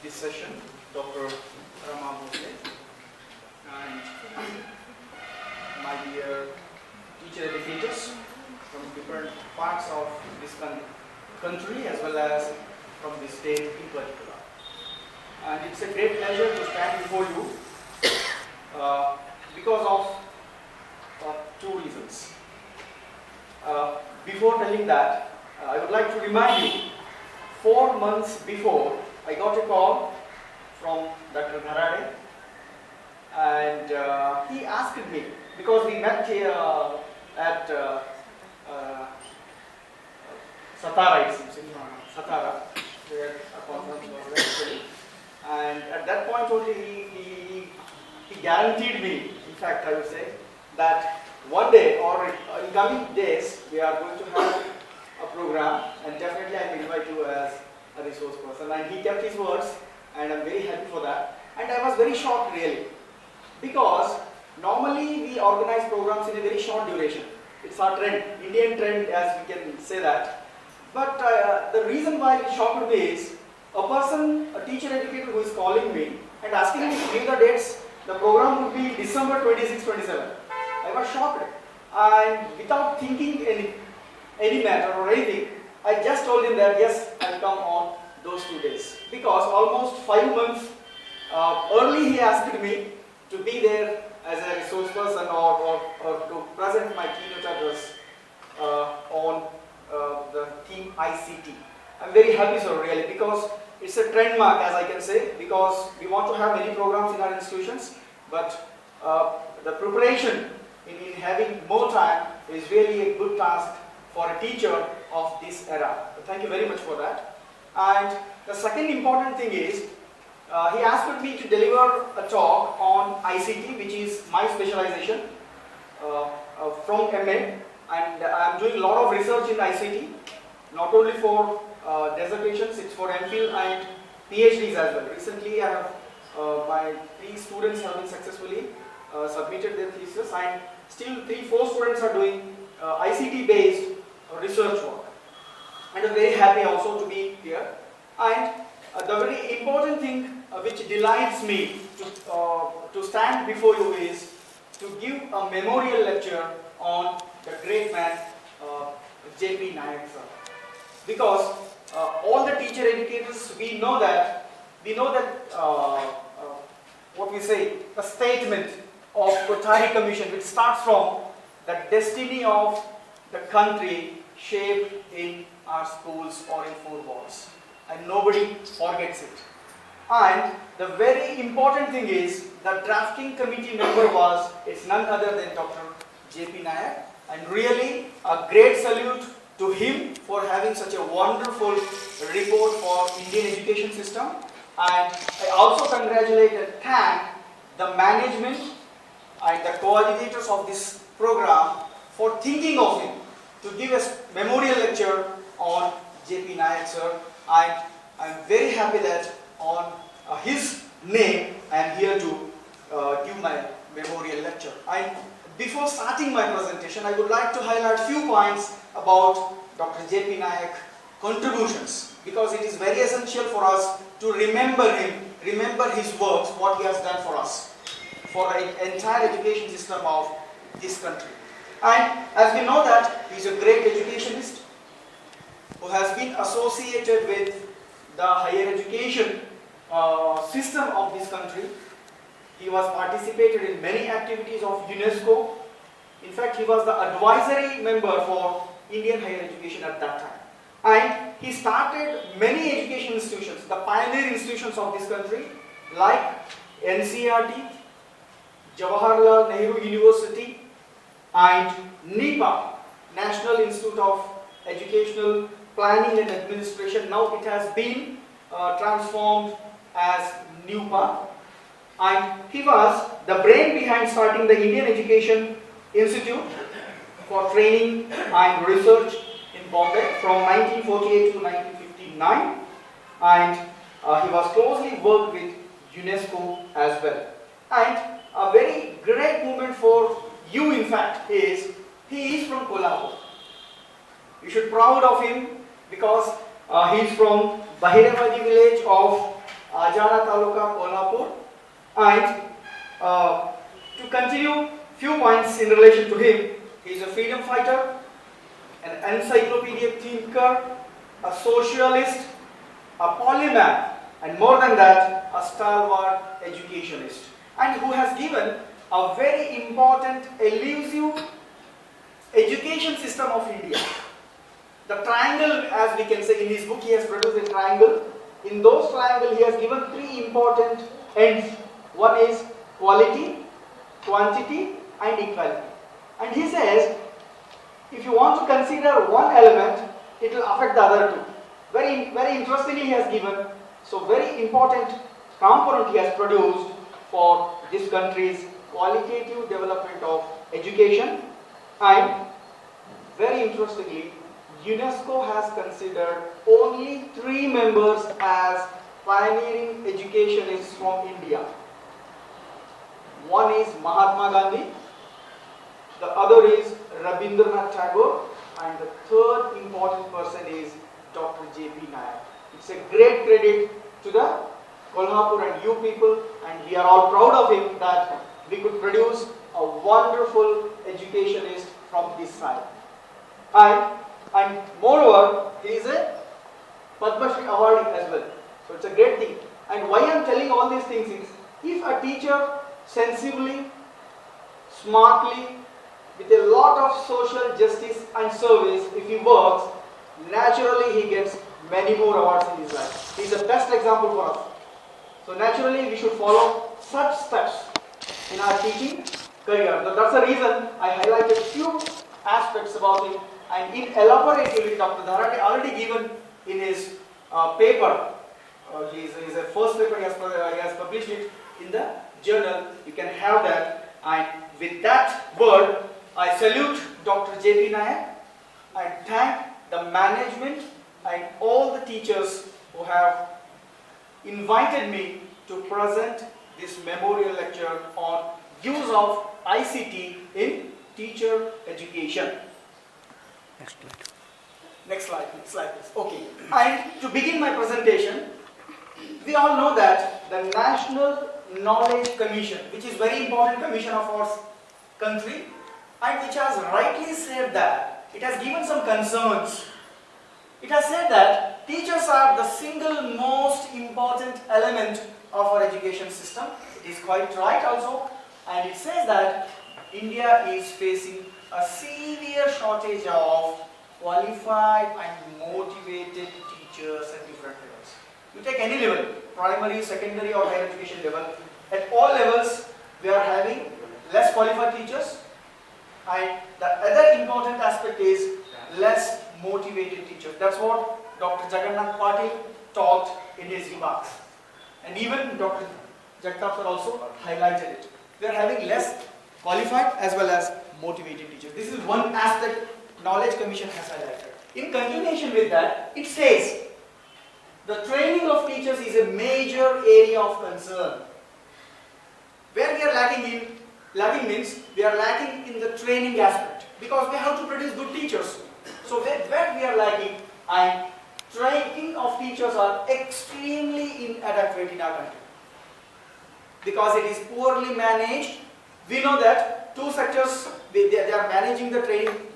this session, Dr. and my dear teacher educators from different parts of this country as well as from the state in particular. And it's a great pleasure to stand before you because of two reasons. Before telling that, I would like to remind you, 4 months before, I got a call from Dr.Jagannath, and he asked me, because we met here at Satara, it seems, in Satara, where a conference was actually. And at that point only, he guaranteed me, in fact, I would say, that one day or in coming days, we are going to have a program, and definitely I will invite you as a resource person. And he kept his words, and I'm very happy for that. And I was very shocked really, because normally we organize programs in a very short duration. It's our trend, Indian trend, as we can say that. But the reason why it shocked me is a person, a teacher educator who is calling me and asking me to give the dates. The program would be December 26-27. I was shocked, and without thinking any matter or anything, I just told him that yes, I'll come on those 2 days. Because almost 5 months early he asked me to be there as a resource person or to present my keynote address on the theme ICT. I'm very happy, sir, really, because it's a trend mark, as I can say, because we want to have many programs in our institutions, but the preparation in having more time is really a good task for a teacher of this era. So thank you very much for that. And the second important thing is, he asked me to deliver a talk on ICT, which is my specialization from MA, and I'm doing a lot of research in ICT, not only for dissertations, it's for MPhil and PhDs as well. Recently, I have my 3 students have been successfully submitted their thesis, and still 3-4 students are doing ICT-based research work. And I'm very happy also to be here. And the very important thing which delights me to stand before you is to give a memorial lecture on the great man J.P.Naik, sir. Because all the teacher educators, we know that what we say, a statement of Kothari Commission, which starts from the destiny of the country shaped in our schools or in 4 walls, and nobody forgets it. And the very important thing is, the drafting committee member was, it's none other than Dr. J.P.Naik, and really a great salute to him for having such a wonderful report for Indian education system. And I also congratulate and thank the management and the coordinators of this program for thinking of him to give us memorial lecture on J.P.Naik, sir. And I'm very happy that on his name I am here to give my memorial lecture. And before starting my presentation, I would like to highlight few points about Dr. J.P.Naik contributions, because it is very essential for us to remember him, remember his works, what he has done for us, for the entire education system of this country. And as we know that he is a great educationist who has been associated with the higher education system of this country. He was participated in many activities of UNESCO. In fact, he was the advisory member for Indian higher education at that time. And he started many education institutions, the pioneer institutions of this country, like NCERT, Jawaharlal Nehru University, and NIPA, National Institute of Educational Planning and Administration. Now it has been transformed as NUPA. And he was the brain behind starting the Indian Education Institute for Training and Research in Bombay from 1948 to 1959. And he was closely worked with UNESCO as well. And a very great moment for you, in fact, is he is from Kolhapur. You should be proud of him, because he is from Bahirevadi village of Ajara Taluka, Kolhapur. And to continue few points in relation to him, he is a freedom fighter, an encyclopedic thinker, a socialist, a polymath, and more than that, a stalwart educationist, and who has given a very important, elusive education system of India. The triangle, as we can say, in his book he has produced a triangle. In those triangles he has given three important ends. One is quality, quantity, and equality. And he says, if you want to consider one element, it will affect the other two. Very interestingly he has given, so very important component he has produced for this country's qualitative development of education. And very interestingly, UNESCO has considered only 3 members as pioneering educationists from India. One is Mahatma Gandhi, the other is Rabindranath Tagore, and the third important person is Dr.J.P.Naik. It's a great credit to the Kolhapur and you people, and we are all proud of him that we could produce a wonderful educationist from this side. And moreover, he is a Padma Shri awardee as well. So it's a great thing. And why I am telling all these things is, if a teacher sensibly, smartly, with a lot of social justice and service, if he works, naturally he gets many more awards in his life. He is the best example for us. So naturally we should follow such steps in our teaching career. So that's the reason I highlighted few aspects about him, and in elaboratively Dr. Dharani already given in his paper, his first paper he has published it in the journal. You can have that, and with that word I salute Dr. J.P.Naik and thank the management and all the teachers who have invited me to present this memorial lecture on use of ICT in teacher education. Next slide, please. Okay. And to begin my presentation, we all know that the National Knowledge Commission, which is very important commission of our country, and which has rightly said that it has given some concerns. It has said that teachers are the single most important element of our education system. It is quite right also, and it says that India is facing a severe shortage of qualified and motivated teachers at different levels. You take any level, primary, secondary or higher education level, at all levels we are having less qualified teachers, and the other important aspect is less motivated teachers. That's what Dr. Jagannath talked in his remarks, and even Dr. Jagannath also highlighted it. We are having less qualified as well as motivated teachers. This is one aspect Knowledge Commission has highlighted. In continuation with that, it says the training of teachers is a major area of concern. Where we are lacking means we are lacking in the training aspect, because we have to produce good teachers. So where we are lacking, and training of teachers are extremely inadequate in our country, because it is poorly managed. We know that two sectors they are managing the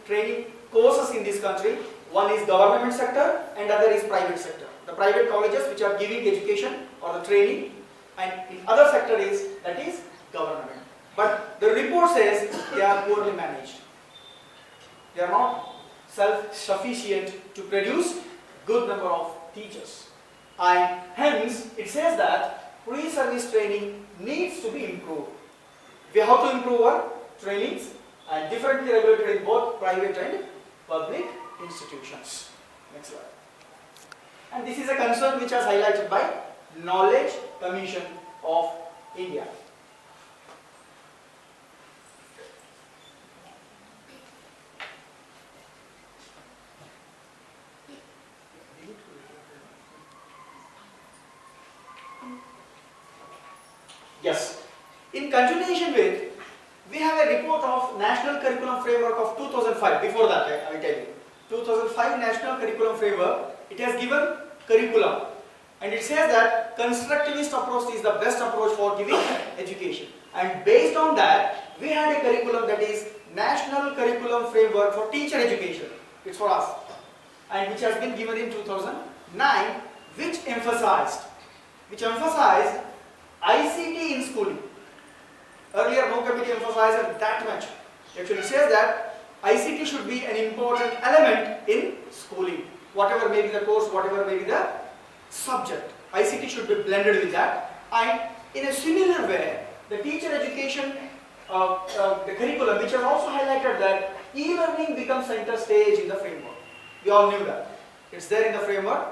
training courses in this country. One is government sector and other is private sector. The private colleges which are giving education or the training, and in other sector is government. But the report says they are poorly managed. They are not self-sufficient to produce good number of teachers, and hence it says that pre-service training needs to be improved. We have to improve our trainings and differently regulated in both private and public institutions. Next slide. And this is a concern which was highlighted by Knowledge Commission of India. Yes. In continuation with, we have a report of National Curriculum Framework of 2005. Before that, I tell you, 2005 National Curriculum Framework. It has given curriculum. And it says that constructivist approach is the best approach for giving education. And based on that, we had a curriculum that is National Curriculum Framework for Teacher Education. It's for us. And which has been given in 2009, which emphasized ICT in schooling. Earlier, no committee emphasized that much. Actually, it says that ICT should be an important element in schooling. Whatever may be the course, whatever may be the subject, ICT should be blended with that. And in a similar way, the teacher education, the curriculum, which has also highlighted that e-learning becomes center stage in the framework. We all knew that. It's there in the framework.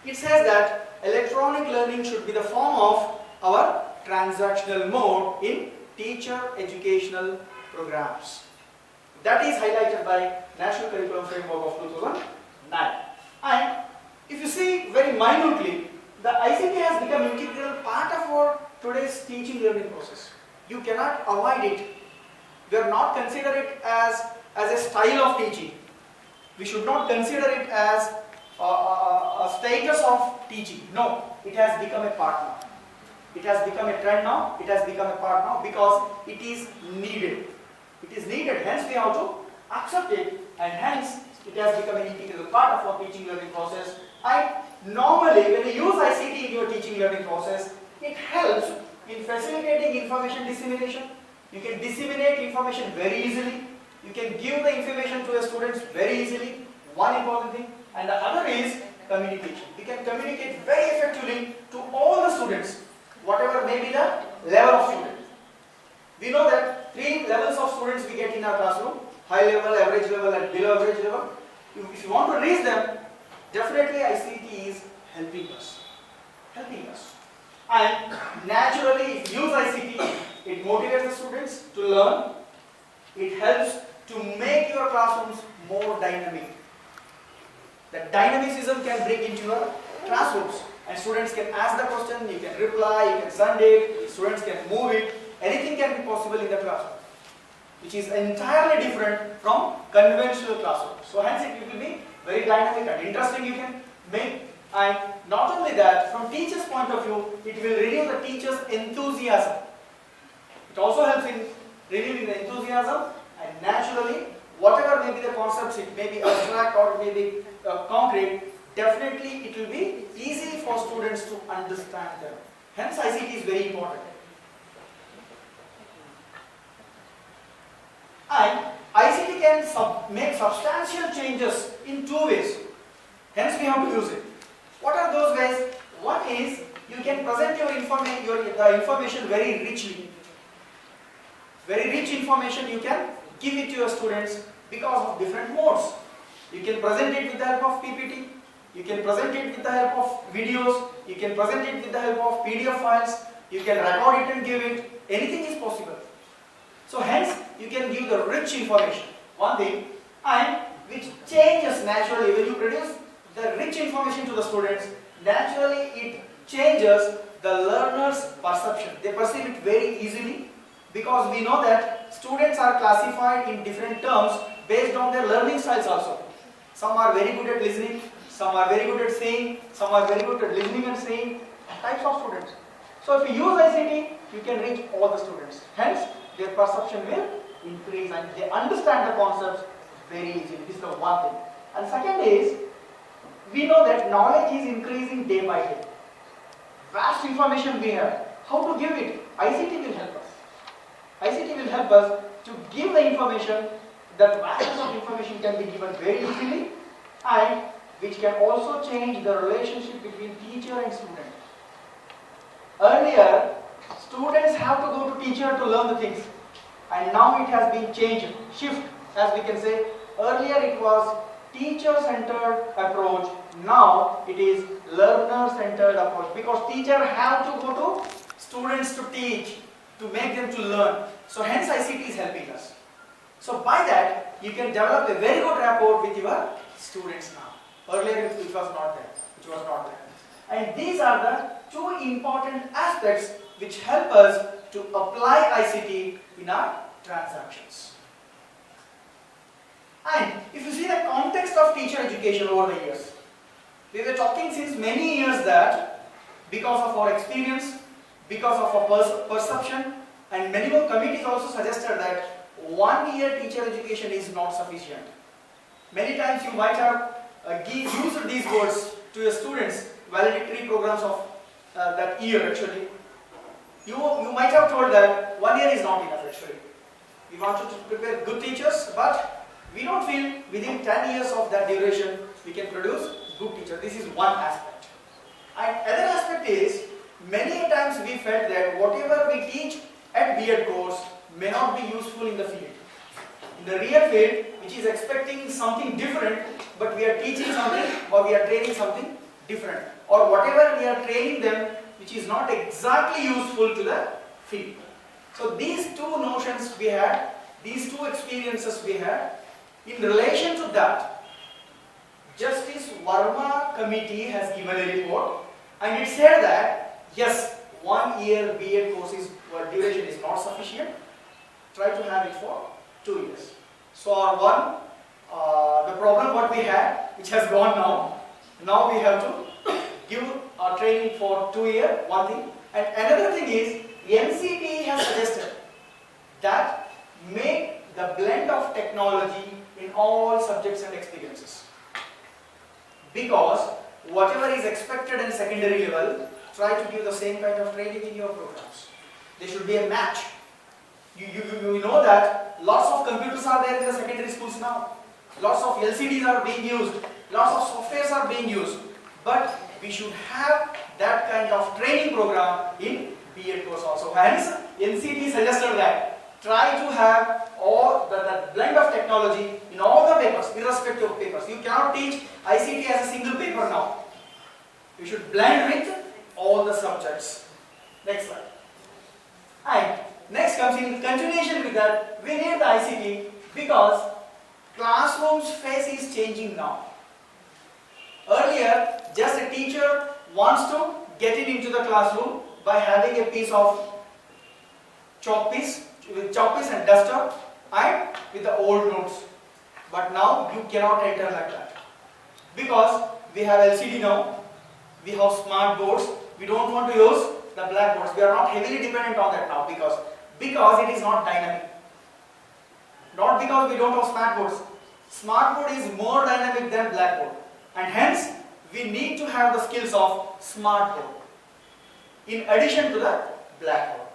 It says that electronic learning should be the form of our transactional mode in teacher educational programs. That is highlighted by National Curriculum Framework of 2009. And if you see very minutely, the ICT has become an integral part of our today's teaching learning process. You cannot avoid it. We are not consider it as a style of teaching. We should not consider it as a status of teaching. No, it has become a part now. It has become a trend now. It has become a part now because it is needed. It is needed. Hence, we have to accept it, and hence it has become an integral part of our teaching learning process. And normally, when you use ICT in your teaching learning process, it helps in facilitating information dissemination. You can disseminate information very easily. You can give the information to the students very easily. One important thing. And the other is communication. You can communicate very effectively to all the students, whatever may be the level of student. We know that 3 levels of students we get in our classroom: high level, average level, and below average level. If you want to reach them, definitely ICT is helping us. And naturally, if you use ICT, it motivates the students to learn. It helps to make your classrooms more dynamic. The dynamicism can bring into your classrooms, and students can ask the question, you can reply, you can send it, students can move it. Anything can be possible in the classroom, which is entirely different from conventional classrooms. So hence it will be very dynamic and interesting you can make. And not only that, from teachers' point of view, it will renew the teachers' enthusiasm. It also helps in renewing the enthusiasm, and naturally, whatever may be the concepts, it may be abstract or it may be concrete, definitely it will be easy for students to understand them. Hence ICT is very important. And ICT can make substantial changes in 2 ways. Hence we have to use it. What are those ways? One is you can present your information very richly. Very rich information you can give it to your students because of different modes. You can present it with the help of PPT. You can present it with the help of videos. You can present it with the help of PDF files. You can record it and give it. Anything is possible. So hence, you can give the rich information, one thing, and which changes naturally when you produce the rich information to the students. Naturally, it changes the learner's perception. They perceive it very easily because we know that students are classified in different terms based on their learning styles also. Some are very good at listening, some are very good at saying, some are very good at listening and saying, types of students. So if you use ICT, you can reach all the students. Hence, their perception will increase and they understand the concepts very easily. This is the one thing. And second is, we know that knowledge is increasing day by day. Vast information we have. How to give it? ICT will help us. ICT will help us to give the information. That vastness of information can be given very easily, and which can also change the relationship between teacher and student. Earlier, students have to go to teacher to learn the things, and now it has been changed, shift, as we can say. Earlier it was teacher-centered approach, now it is learner-centered approach, because teacher have to go to students to teach, to make them to learn. So hence ICT is helping us. So by that, you can develop a very good rapport with your students now. Earlier it was not there. And these are the 2 important aspects which help us to apply ICT in our transactions. And if you see the context of teacher education over the years, we were talking since many years that because of our experience, because of our perception, and many more committees also suggested that 1 year teacher education is not sufficient. Many times you might have used these words to your students, valedictory programs of that year actually. You might have told that 1 year is not enough actually. We want to prepare good teachers, but we don't feel within 10 years of that duration we can produce good teachers. This is one aspect. And other aspect is, many times we felt that whatever we teach at B.Ed course may not be useful in the field. In the real field, which is expecting something different, but we are teaching something or we are training something different. Or whatever we are training them, which is not exactly useful to the field. So these two notions we had, these two experiences we had. In relation to that, Justice Verma committee has given a report, and it said that yes, 1 year B.Ed courses duration is not sufficient. Try to have it for 2 years. So the problem what we had, which has gone now. Now we have to give our training for 2 years, one thing. And another thing is, NCT has suggested that make the blend of technology in all subjects and experiences. Because whatever is expected in secondary level, try to give the same kind of training in your programs. There should be a match. You know that lots of computers are there in the secondary schools now. Lots of LCDs are being used. Lots of softwares are being used. But we should have that kind of training program in B.Ed course also. Hence, NCT suggested that try to have all the blend of technology in all the papers, irrespective of papers. You cannot teach ICT as a single paper now. You should blend with all the subjects. Next slide. And next comes in continuation with that, we need the ICT because classroom's face is changing now. Earlier, just a teacher wants to get it into the classroom by having a piece of chalk piece and duster and with the old notes. But now you cannot enter like that. Because we have LCD now, we have smart boards, we don't want to use the blackboards. We are not heavily dependent on that now because it is not dynamic. Not because we don't have smart boards. Smart board is more dynamic than blackboard. And hence, we need to have the skills of smart board in addition to the blackboard.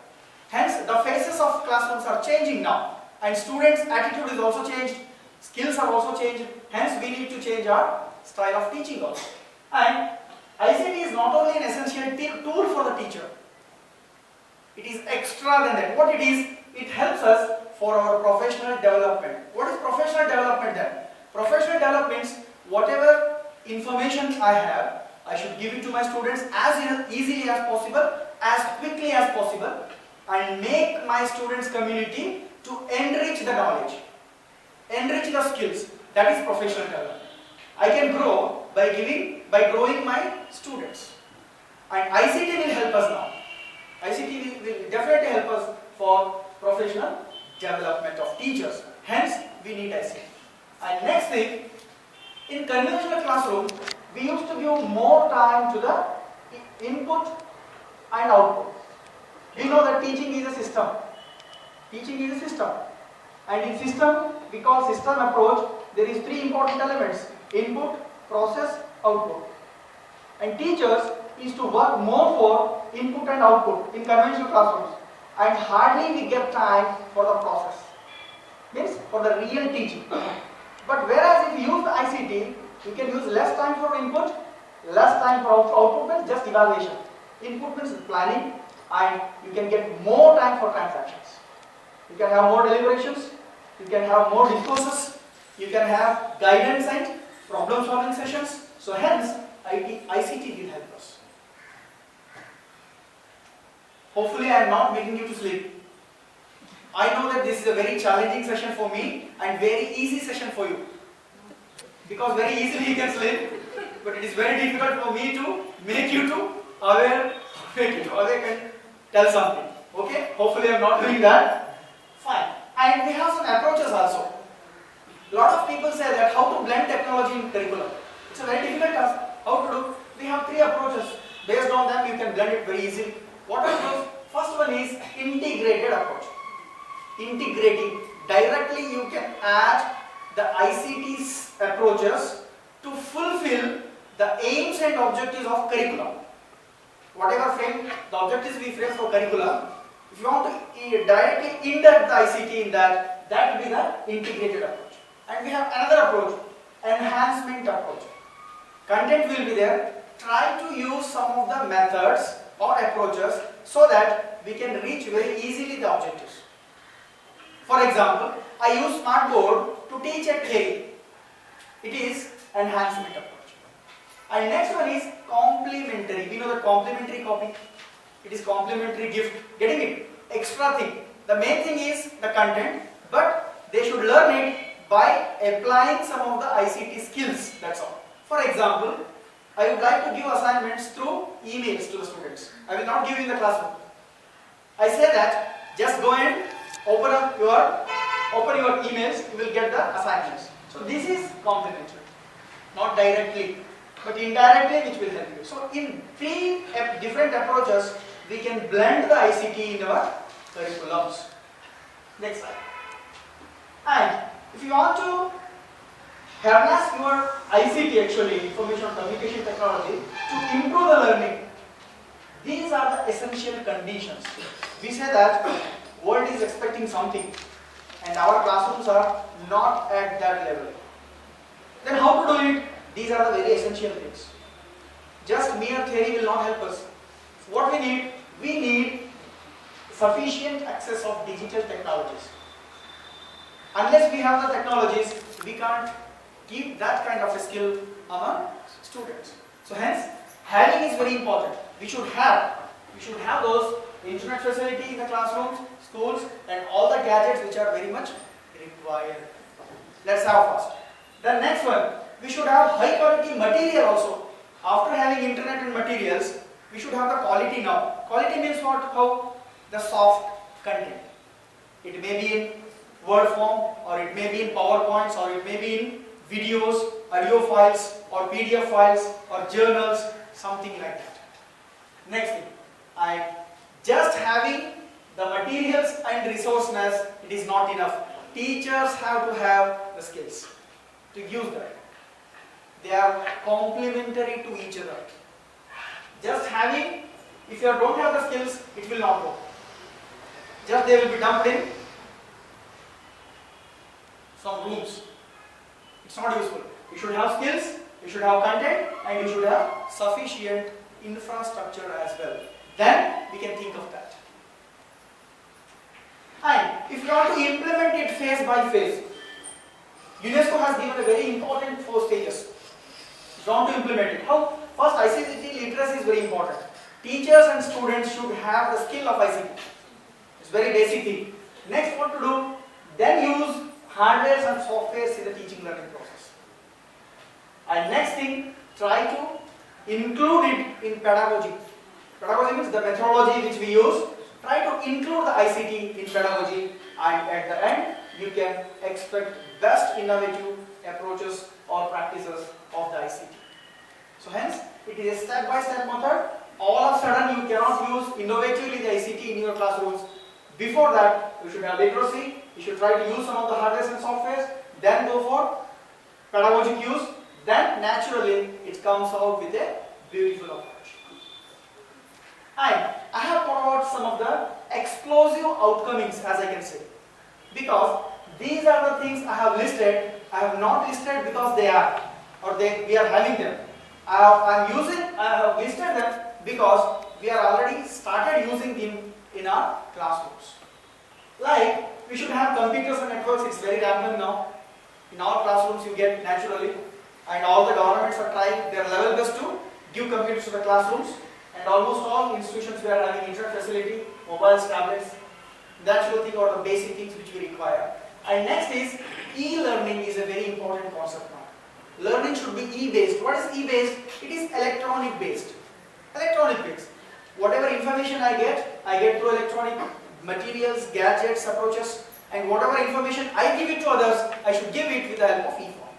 Hence, the faces of classrooms are changing now, and students' attitude is also changed, skills are also changed. Hence, we need to change our style of teaching also. And ICT is not only an essential tool for the teacher, it is extra than that. What it is, it helps us for our professional development. What is professional development then? Professional development means whatever information I have, I should give it to my students as easily as possible, as quickly as possible, and make my students' community to enrich the knowledge, enrich the skills. That is professional development. I can grow by growing my students. And ICT will help us now. ICT will definitely help us for professional development of teachers. Hence, we need ICT. And next thing, in conventional classroom, we used to give more time to the input and output. We know that teaching is a system. Teaching is a system. And in system, we call system approach, there is 3 important elements: input, process, output. And teachers is to work more for input and output in conventional classrooms. And hardly we get time for the process. Means for the real teaching. But whereas if you use the ICT, you can use less time for input, less time for output means just evaluation. Input means planning, and you can get more time for transactions. You can have more deliberations, you can have more discourses, you can have guidance and problem solving sessions. So hence, ICT will help us. Hopefully I am not making you to sleep. I know that this is a very challenging session for me and very easy session for you. Because very easily you can sleep, but it is very difficult for me to make you to aware and tell something. Okay? Hopefully I am not doing that. Fine. And we have some approaches also. A lot of people say that how to blend technology in curriculum. It's a very difficult task. How to do? We have 3 approaches. Based on them, you can blend it very easily. What are those? First one is integrated approach. Integrating. Directly you can add the ICT's approaches to fulfill the aims and objectives of curriculum. Whatever frame, the objectives we frame for curriculum, if you want to directly induct the ICT in that, that will be the integrated approach. And we have another approach, enhancement approach. Content will be there. Try to use some of the methods or approaches so that we can reach very easily the objectives. For example, I use smartboard to teach a theory. It is enhancement approach. And next one is complementary. We know the complementary copy. It is complementary gift. Getting it? Extra thing. The main thing is the content, but they should learn it by applying some of the ICT skills. That's all. For example, I would like to give assignments through emails to the students. I will not give in the classroom. I say that just go and open your emails, you will get the assignments. So this is complementary, not directly, but indirectly, which will help you. So in three different approaches, we can blend the ICT in our curriculums. Next slide. And if you want to harness your ICT, actually information and communication technology, to improve the learning, these are the essential conditions. We say that world is expecting something and our classrooms are not at that level. Then how to do it? These are the very essential things. Just mere theory will not help us. What we need? We need sufficient access of digital technologies. Unless we have the technologies, we can't keep that kind of a skill among students. So hence, having is very important. We should have those internet facility in the classrooms, schools, and all the gadgets which are very much required. Let's have first. The next one, we should have high quality material also. After having internet and materials, we should have the quality now. Quality means what? How? The soft content. It may be in word form, or it may be in PowerPoints, or it may be in videos, audio files, or PDF files, or journals, something like that. Next thing, just having the materials and resourcefulness, it is not enough. Teachers have to have the skills to use that. They are complementary to each other. Just having, if you don't have the skills, it will not work. Just they will be dumped in some rooms. It's not useful. You should have skills, you should have content, and you should have sufficient infrastructure as well. Then we can think of that. And if you want to implement it phase by phase, UNESCO has given a very important 4 stages. If you want to implement it, how? First, ICT literacy is very important. Teachers and students should have the skill of ICT. It's very basic thing. Next, what to do? Then use hardware and software in the teaching learning process. And next thing, try to include it in pedagogy. Pedagogy means the methodology which we use. Try to include the ICT in pedagogy, and at the end, you can expect best innovative approaches or practices of the ICT. So hence, it is a step-by-step method. All of a sudden, you cannot use innovatively the ICT in your classrooms. Before that, you should have literacy. You should try to use some of the hardware and software. Then go for pedagogic use. Then naturally, it comes out with a beautiful approach. And I have put out some of the explosive outcomings, as I can say, because these are the things I have listed. I have not listed because they are, or we are having them. I have listed them because we are already started using them in our classrooms. Like, we should have computers and networks. It's very rampant now. In our classrooms, you get naturally, and all the governments are trying their level best to give computers to the classrooms. And almost all institutions we are having internet facility, mobiles, tablets, natural thing or the basic things which we require. And next is e-learning is a very important concept now. Learning should be e-based. What is e-based? It is electronic based. Electronic based. Whatever information I get through electronic materials, gadgets, approaches, and whatever information I give it to others, I should give it with the help of e-form.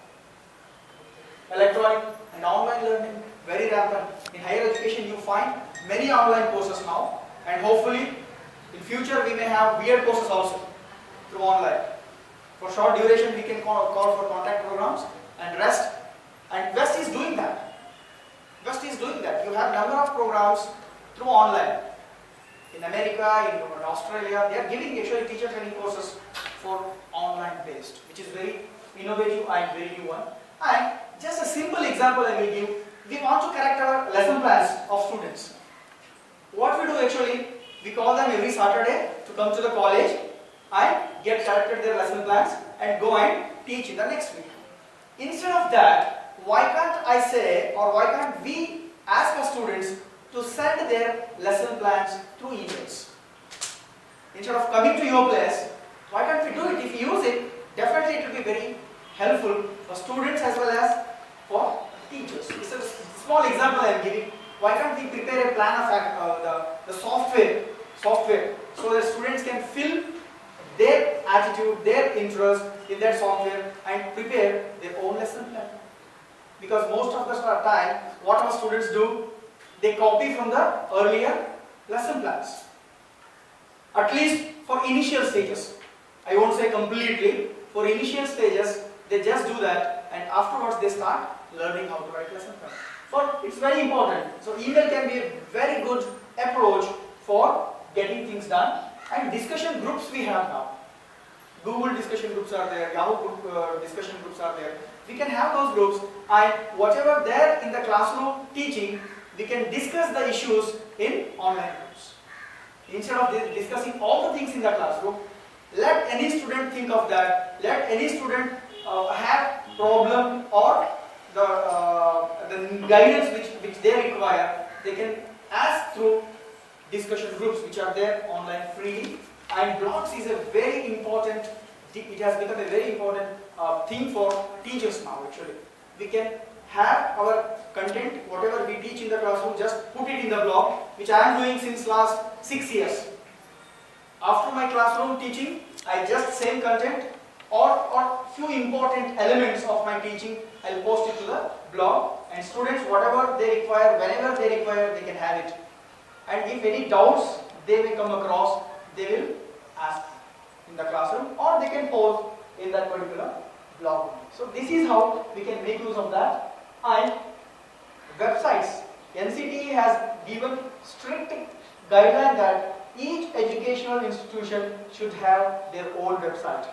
Electronic and online learning, very rampant. In higher education you find many online courses now, and hopefully in future we may have BEd courses also through online. For short duration we can call for contact programs and rest, and West is doing that. West is doing that. You have number of programs through online. In America, in Australia, they are giving actually teacher training courses for online based, which is very innovative and very new one. And just a simple example I will give. We want to correct our lesson plans of students. What we do actually, we call them every Saturday to come to the college and get corrected their lesson plans and go and teach in the next week. Instead of that, why can't I say, or why can't we ask our students to send their lesson plans through emails? Instead of coming to your place, why can't we do it? If you use it, definitely it will be very helpful for students as well as for teachers. This is a small example I am giving. Why can't we prepare a plan of the software so that students can fill their attitude, their interest in that software and prepare their own lesson plan? Because most of the time, what our students do, they copy from the earlier lesson plans. At least for initial stages. I won't say completely. For initial stages, they just do that, and afterwards they start learning how to write lesson plans. So it's very important. So email can be a very good approach for getting things done. And discussion groups we have now. Google discussion groups are there, Yahoo discussion groups are there. We can have those groups, and whatever there in the classroom teaching, we can discuss the issues in online groups. Instead of discussing all the things in the classroom, let any student think of that. Let any student have problem or the guidance which they require. They can ask through discussion groups which are there online freely. And blogs is a very important, it has become a very important thing for teachers now actually. We can have our content, whatever we teach in the classroom, just put it in the blog, which I am doing since last 6 years. After my classroom teaching, I just same content or few important elements of my teaching, I will post it to the blog, and students whatever they require, whenever they require, they can have it. And if any doubts they may come across, they will ask in the classroom, or they can post in that particular blog. So this is how we can make use of that. And websites, NCT has given strict guideline that each educational institution should have their own website.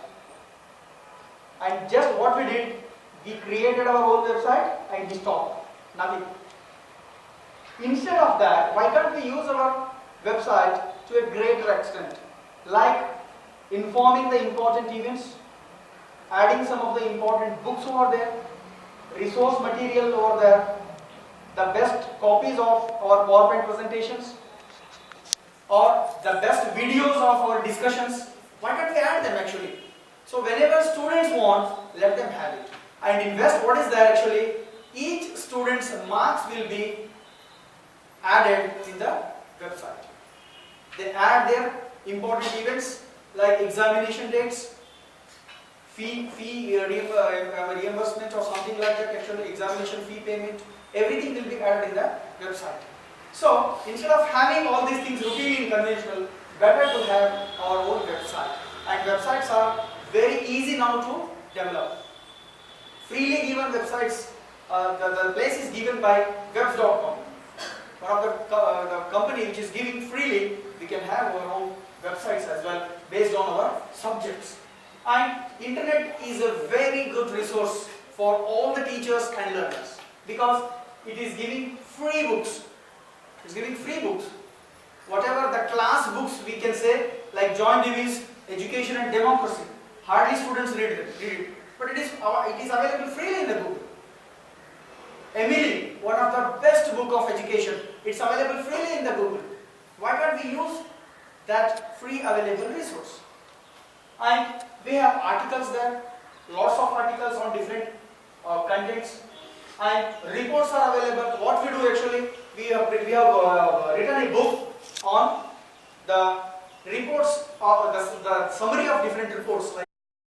And just what we did, we created our own website and we stopped. Nothing. Instead of that, why can't we use our website to a greater extent? Like informing the important events, adding some of the important books over there, resource material over there, the best copies of our PowerPoint presentations, or the best videos of our discussions. Why can't we add them actually? So whenever students want, let them have it. And invest what is there actually, each student's marks will be added in the website. They add their important events like examination dates, fee reimbursement or something like that, actually examination fee payment, everything will be added in the website. So instead of having all these things routinely conventional, better to have our own website. And websites are very easy now to develop. Freely given websites, the place is given by webs.com. One of the company which is giving freely, we can have our own websites as well based on our subjects. And internet is a very good resource for all the teachers and learners because it is giving free books. It's giving free books. Whatever the class books we can say, like John Dewey's Education and Democracy, hardly students read it. But it is available freely in the Google. Emily, one of the best book of education, it's available freely in the Google. Why can't we use that free available resource? And we have articles there, lots of articles on different contents, and reports are available. What we do actually, we have written a book on the reports, the summary of different reports. Like